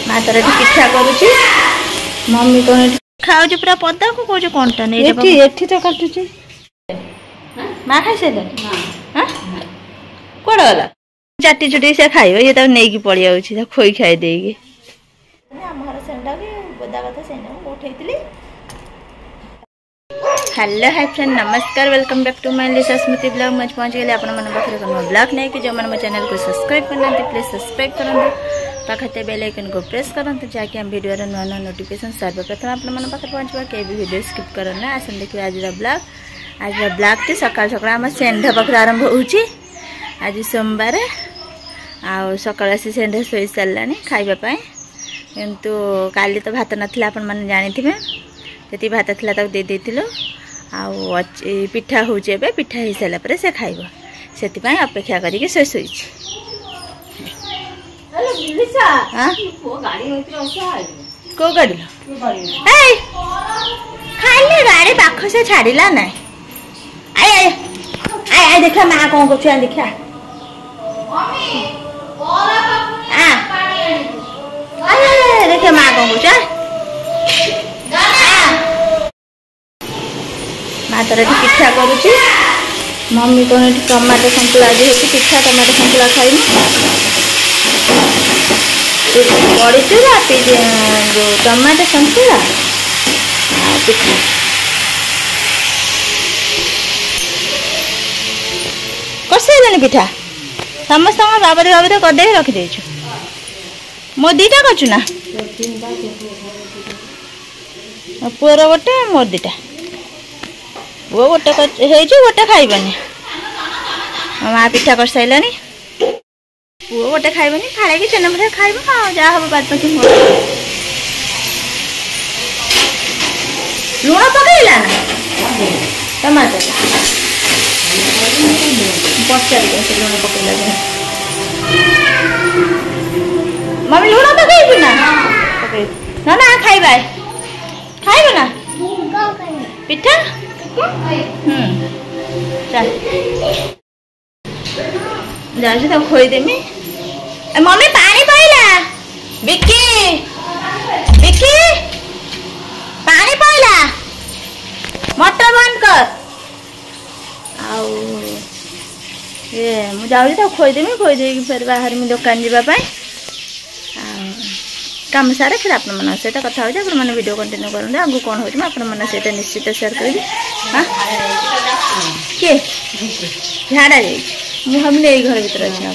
माँ तार पिठा करुची मम्मी कौन खाऊ पूरा पदा को कौन कौनटा नहीं एठी तो काटुची माँ खाई सारे कौन गला चाटी चुटी से खाइब ये नहीं पड़े जाऊँ खोई खाई देगी सेंडा भी बोदा कथा सेंडा उठे हेलो हाय फ्रेंड नमस्कार welcome back to my Lisa Smriti blog मज पहुंच गए आपण मन पाखरे कोनो ब्लॉग नहीं कि जो मन मो चैनल को सब्सक्राइब करना प्लीज सब्सक्राइब करंतु पाखते बेल आइकन को प्रेस करंतु जाके हम वीडियो रे नया नोटिफिकेशन सर्वप्रथम आपण मन पाखरे पहुंचबा के भी वीडियो स्किप करना आसन देखिए आज ब्लॉग टी सकाळ सकाळ हम सेंढ पाखरे आरंभ होउची आज सोमवार आ सकाळ से सेंढ सोई सारलानी खाइबा पई किंतु काली तो भात नथिला आपण मन जानि थिबे तेती भात थिला तक दे देतिलो आ पिठा होचे बे पिठा ही साला पर से खाइबो सेति पई अपेक्षा करी के सोई सोईची हेलो लिसा हां को गाड़ी होइत्र ओसा को गाड़ी ए खाली गाड़ी पाख से छाड़िला ना आय आय आय देखा मां कोन को छुआ देखा मम्मी बोरा पानी आय देखा मां कोन को छुआ माँ तार पिठा करुची मम्मी कौन टमाटो संतुला आज होती पिठा टमाटो संतुला खाइम बड़ी चूड़ा जो टमाटो संतुला पिठा कर पिठा समस्त बाबा बाबा करदे रखिदे मो दीटा करचु ना पुअर गोटे मोर दीटा वो गोटे गोटे खाइबनी माँ पिठा कर सारे पुओ गोटे खाइबनी खाए कि चेना मिठा खाइब जहाँ हम बाद बाकी लुण पकईला ना टमाटर पचार लुण पकईला मम्मी लुण पकईबू ना ना ना खाइबा खाइब ना पिठा चल जाऊँ तब खोईदेमी मम्मी पानी पाइला बिक्की बिक्की पानी पाइला मोटर बंद कर आउ ये मु जाऊँ तब खोईदेमी खोईदे फिर बाहर में दुकान जावाई कम सारे फिर आप सहित कथा हो मैंने वीडियो कंटिन्यू करेंगे आगू कौन हो सहित निश्चित शेयर करी हाँ किए झाड़ा जा भाविले यही घर भर अच्छे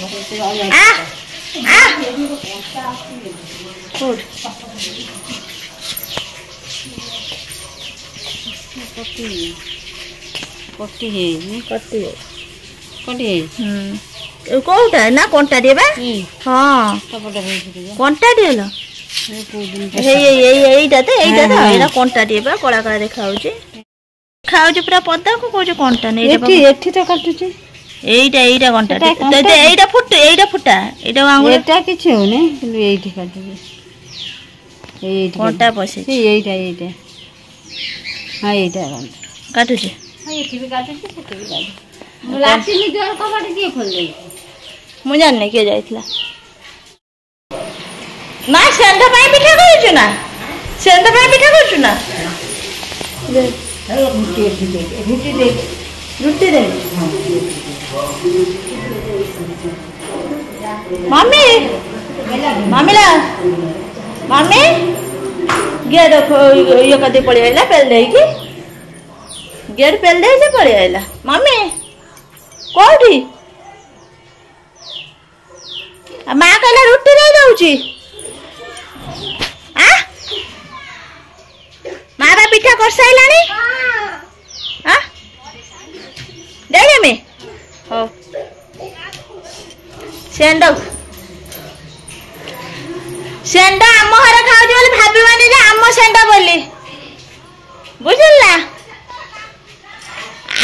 कौटा ना कंटा दिए हाँ कंटा दिए कंटा दिए कला कला देखा खाऊ पूरा पदा को कौन कंटा नहीं तो काटुची एटा एटा कंटा एटा फुट एटा फुटा एटा आंगुल एटा किछि होने किंतु एठी काटुची एठी कंटा पसे एटा एटा हां एटा काटुची हां एठी भी काटुची सेठी भी काटुची लाठी नि द्वार कबाट दिए खोल दे मु जानने के जाइतला ना सेंध पाई पिठा करछु ना सेंध पाई पिठा करछु ना दे रुटी दे मम्मी मम्मी ला मम्मी गेट ये कदे पड़ी आइला पेल दे की गेट पेल दे से पड़ी आइला मम्मी कोठी माँ कहला रुटी दे दउची माँ बा पिठा कर साइलानी हाँ दे में हो सेंडा सेंडा आम घर खाऊ बोली भावानी जे आम सेंडा बोली बुझला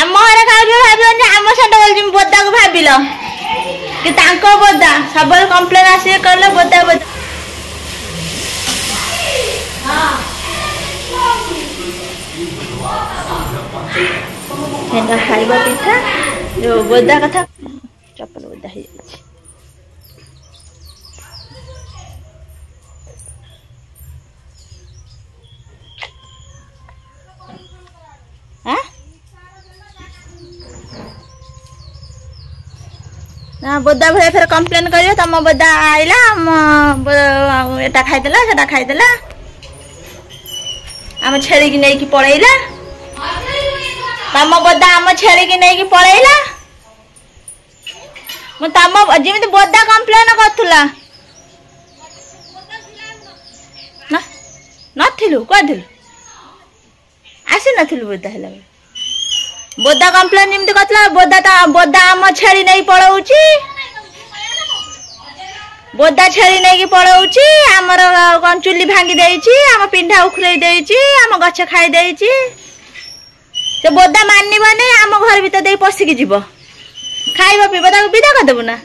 आम घर खाऊ भावानी आम सेंडा बोली बोदा को भाविल कि तांको बोदा सब कंप्लेन आसी करले बोदा बोदा हां सेंडा खाइबा पिठा जो बोदा कथा चप्पल बोदा है बोदा भाई फिर कंप्लेन करियो तम बोदा आइला एटा खाइदेला सेटा खाइदेला आम छेड़ी की नहीं की पळैला तम बोदा आम छेड़ी की नहीं की पळैला मु तम जेमिति बोदा कंप्लेन करथुला ना नथिलु कथिलु आसी नथिलु बोदा हला बोदा कंप्लेन जेमिति करथला बोदा आम छेड़ी नहीं पळौची बोदा छेड़ी नहीं की पळौची हमर कोन चुली भांगी देइची हम पिंढा उखरै देइची हम गछ खाइ देइची से बोदा मानिबो नै हम घर भीतर दे पसी की जीवो खाइबो पिबो ता विदा कर देबो ना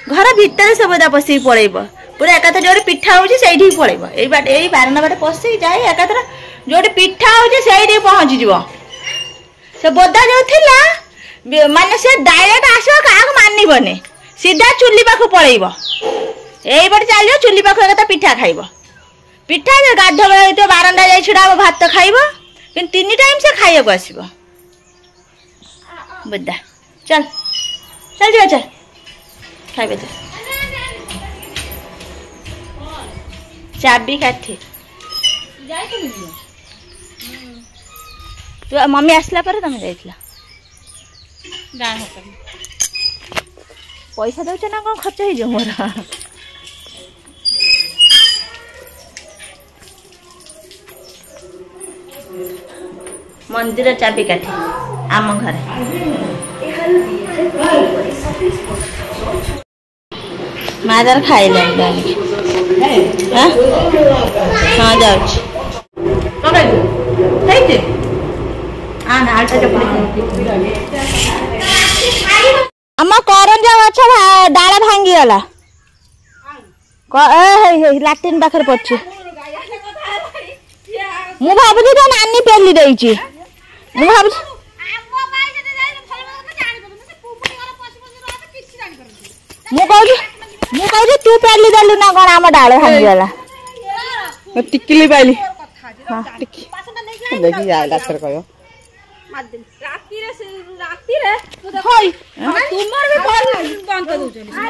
घर भीतर से बोदा पसी पळैबो पूरा एकाथर जोडी पिठा होउची सेठी पळैबो एई बाटे एई बारना बाटे पसी जाई एकाथर जोडी पिठा होउची सेठी पहुंची जीवो से बोदा जो थिला माने से डायरेक्ट आसो काक मानिबो नै सीधा चुली पाखु पळैबो एई बाटे चलियो चुली पाखु एकाता पिठा खाइबो पिठा गाध बेला तो बारंडा जाई छिड़ाबो भात खाइबो कि 3 टाइम से खाइयो को आसीबो बोदा चल चल जा चल खाइबे चल चाबी काठी जाय तो तो मम्मी आसला पर तमे जाइतला जा होता पैसा दउछ ना कोन खर्च हो जो मोर मंदिर चाबी काठी आम घर मादर खाइले हाँ हाँ जाउछ आम करंजा गछ डाला भांगी गला लाट्रिन पाखर पड़छ मु भाबुची तो नानी पेली देइची मु भाबुची मु कहू तू पेली देलु ना कोन आम डाल भांगी गला टिकली पाइली हां टिकी देखि जायला सर कयो राती रे होई तुमर भी कॉल बंद कर दउछ हां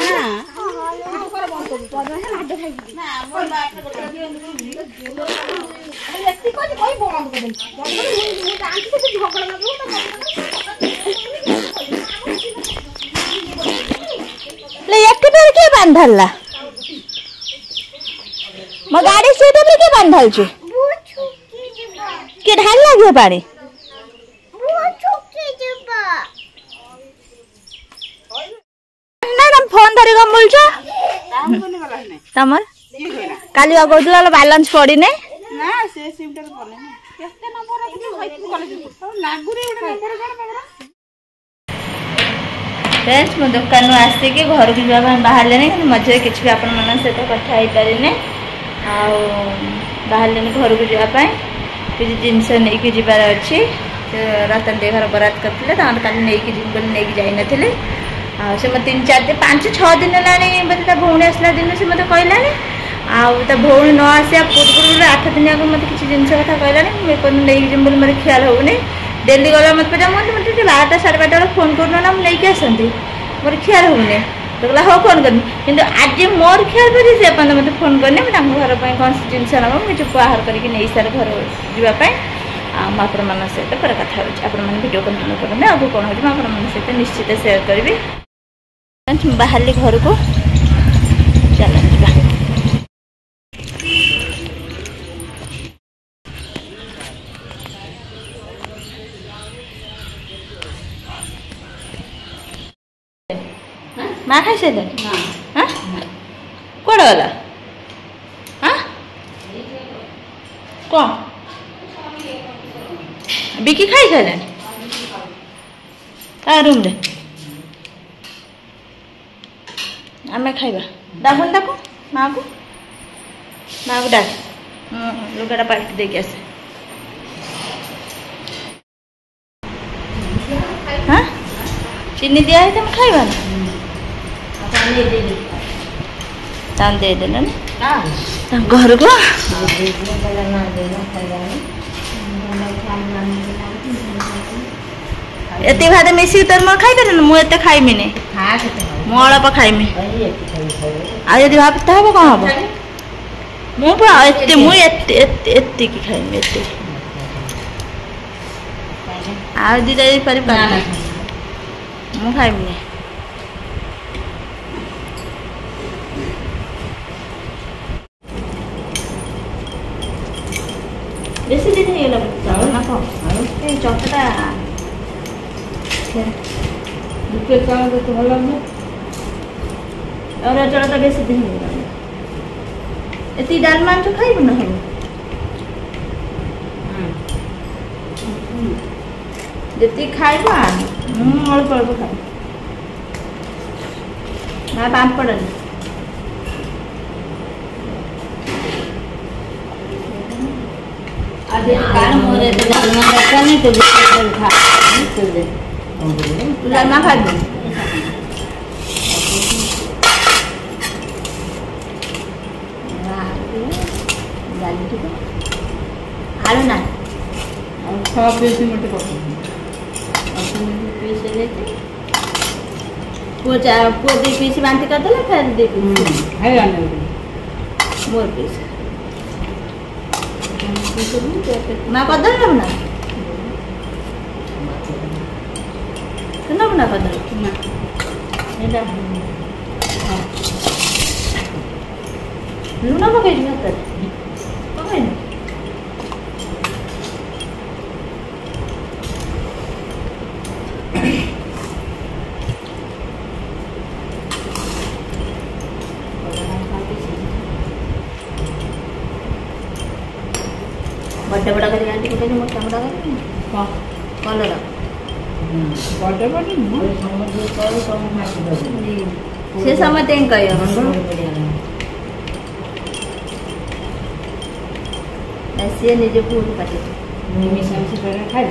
कर बंद कर दउछ लाडे खाइ ना मोर बात एत्ती कोइ बंद कर दे मु जानती तो झगड़ा लागो ले एक बेर के बांधला म गाड़ी सीट पे के बांधल छी के ढाल लागे पानी फोन धरी कम बोल तमर काली अगोदला बैलेंस पड़ी ने ना से सिमटा तो पड़ले ना केते नंबर रखि होई कॉलेज लागुरी एटा नंबर गण मगरा फ्रेंड्स मो दुकान आसे के घर को जाबा बाहर लेने मजे किछ भी अपन मन से तो कथा ही परिने आ बाहर लेने घर को जाबा पाए किछ जिंस नै के जिबार अछि रतन दे घर बरात करथिले त काली नै के जिंगल नै के जाई नथिले से मैं 3-4-5-6 दिन लानी बता भौणी आसला दिन से मत कहलानी आ भौणी न आसा पूर्व 8 दिन आगे मत किसी जिनस कथा कहलानी नहीं बोल मेरे ख्याल होनी डेली गला मत पचा मत 12टा 12:30 फोन करना ना मुझे आसती मोर ख्याल होनी तो कहला हाँ फोन करनी कि आज मोर ख्याल पड़ी से मत फोन करनी मुझे घर पर कौन जिनस ना मुझे बाहर करके नहीं सारे घर जावाई आपण मान सहित पर कथा आपण वीडियो कंटिन्यू करें आगे कौन हो सहित निश्चित सेयार करी बाहर घर को चल माँ खाई से कौन गला कौन बिकी खाई सारे रूम रे आम खाइबा डाकुन ताको माँ को डाक लुगाटा पाल्टी देके आसे हाँ चीनी दिया है तुम खाइबा ना दे देना घर को एते भात मिसी तोर मोर खाई कर मु एते खाइमी ने मु अल्प खाइमी आ यदि भात हबो कौन हबो मु पूरा एते मु एते की खाइमी एते आ दिदा परि पार मु खाइमी ने बेसी दिन हे लग ना को ए चटटा दुखे का तो भला न और चटटा बेसी दिन हे लग एती डाल मान तो खाइब न हम जति खाइबा अल्प अल्प खाइ ना पापड़ आदि कान मोरे तो डालना रखा नहीं तो खा तो दे तू डालना खा दे डाली तो आलू ना और खा पीस मत को और पीस लेते पो दे पीस बांध कर दे फिर दे है आने मोर पीस ना कदर ना ना कदर ना एटा लूना पकई ना तर पकई ना बड़े बड़ा कर आंटी को मोटा मोटा कर कलर बड़े बड़े से समय तें कहियो ऐसे निजे पूरी काटे मिशन से करे खाइ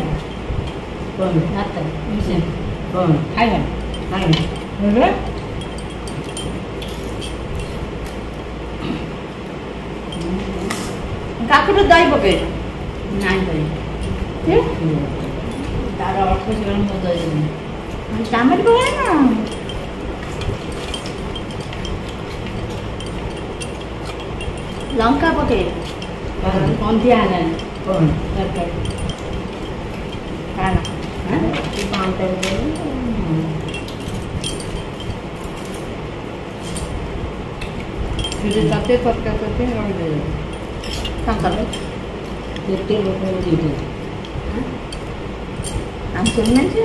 कोन नाता मिशन कोन खाइ रे काकुर दही पके नाई करे तार अर्थ से मो दही टमाटर पके ना लंका पके कौन दिया है कौन तरकारी खाना हां पांच फिर तते पक्का करते और दे कर देखते लोग दीदी हम सुनने से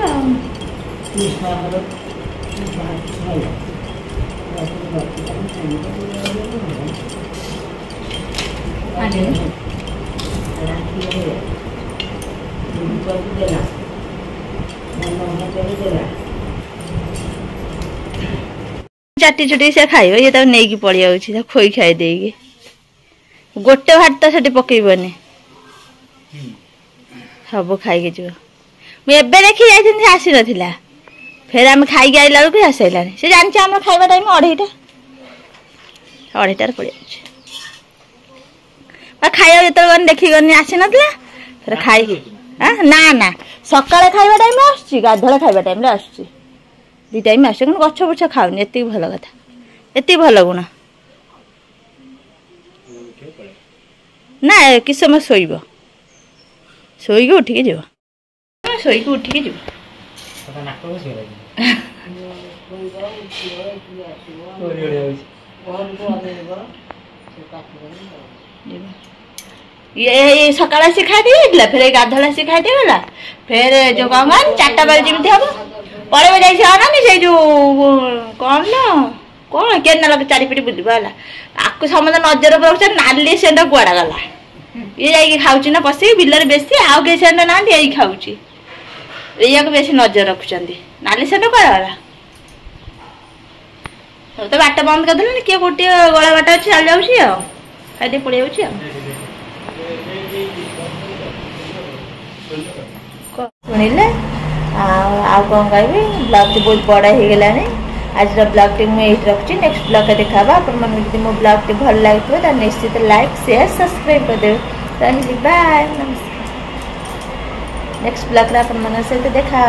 चाटी चुटी से खाइब ये तक नहीं पड़ जाऊँ खोई खाई देगी गोटे भात तो से पकईबनी सब खाई जी मुझे देखी जाती आसी ना फिर आम खाई आइला बेलू आसला से जानते आम खाଇବା टाइम अढ़ईटार पड़ जा खाया जो देखी गनी आसी ना फिर खाई ना ना सकाଳେ खाଇବା टाइम आसुची गाधुआ खाଇବା टाइम आसुची दी टाइम आस गछ बुछ खाऊनी एति भल कथा एति भल गुण ना कि समय शोब शोक उठिक जीव शोक उठिक जीव ये सकाल आसी खाई फिर गाधुआ आसी खाई गला फिर जो कौन चार्टा बेल जमी हम पड़े जाइए जो कौन ना कौन केनाल चारिपिटी बुलवा आपको समझ नजर पर रखा नाली सेंट कुआड़ा गला ये जाइए खाऊँ ना पशि बिलर बेसी आउ के सेंट ना यही खाऊँ या बेस नजर रखुच्च नाली सेंट कुआड़ा गला सब तो बाट बंद करदे किए गोटे गला बाट अच्छी चल जाऊँ खाई पड़े शुणिले आउ कौन कह ब्लॉग बहुत बड़ा हो गलानी आज ब्लॉग टी मुझे रखुच्छी नेक्स्ट ब्लॉग का देखा अपन मन मो ब्लॉग टी भल लगे तो निश्चित लाइक शेयर सब्सक्राइब करदे रही बाय नमस्कार नेक्स्ट ब्लॉग अपन मन सहित देखा।